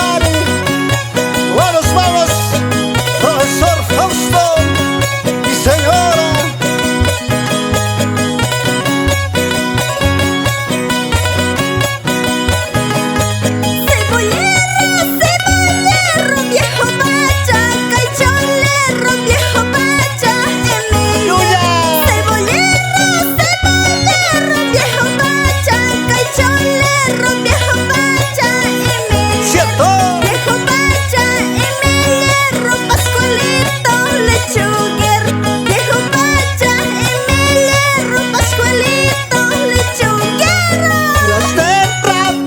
party. Vamos, vamos, profesor Fausto y señora. Cebollero, viejo pacha, caichonero, viejo pacha, Emilio. Cebollero, viejo pacha, caichonero, viejo pacha, Emilio. ¿Cierto? Viejo pacha, Emilio, Pascualito, lechuguer. Viejo pacha, Emilio, Pascualito, lechuguero.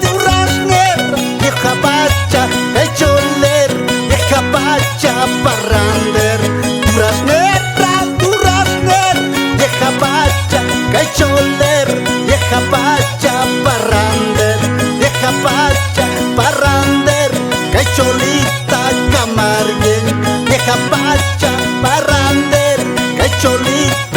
Durazner, vieja pacha, echoler, vieja pacha, parrander. Durazner, vieja pacha, echoler, vieja pacha, parrander. Vieja pacha, parrander, cholita, camarguen. Vieja pacha, parrander, cholita.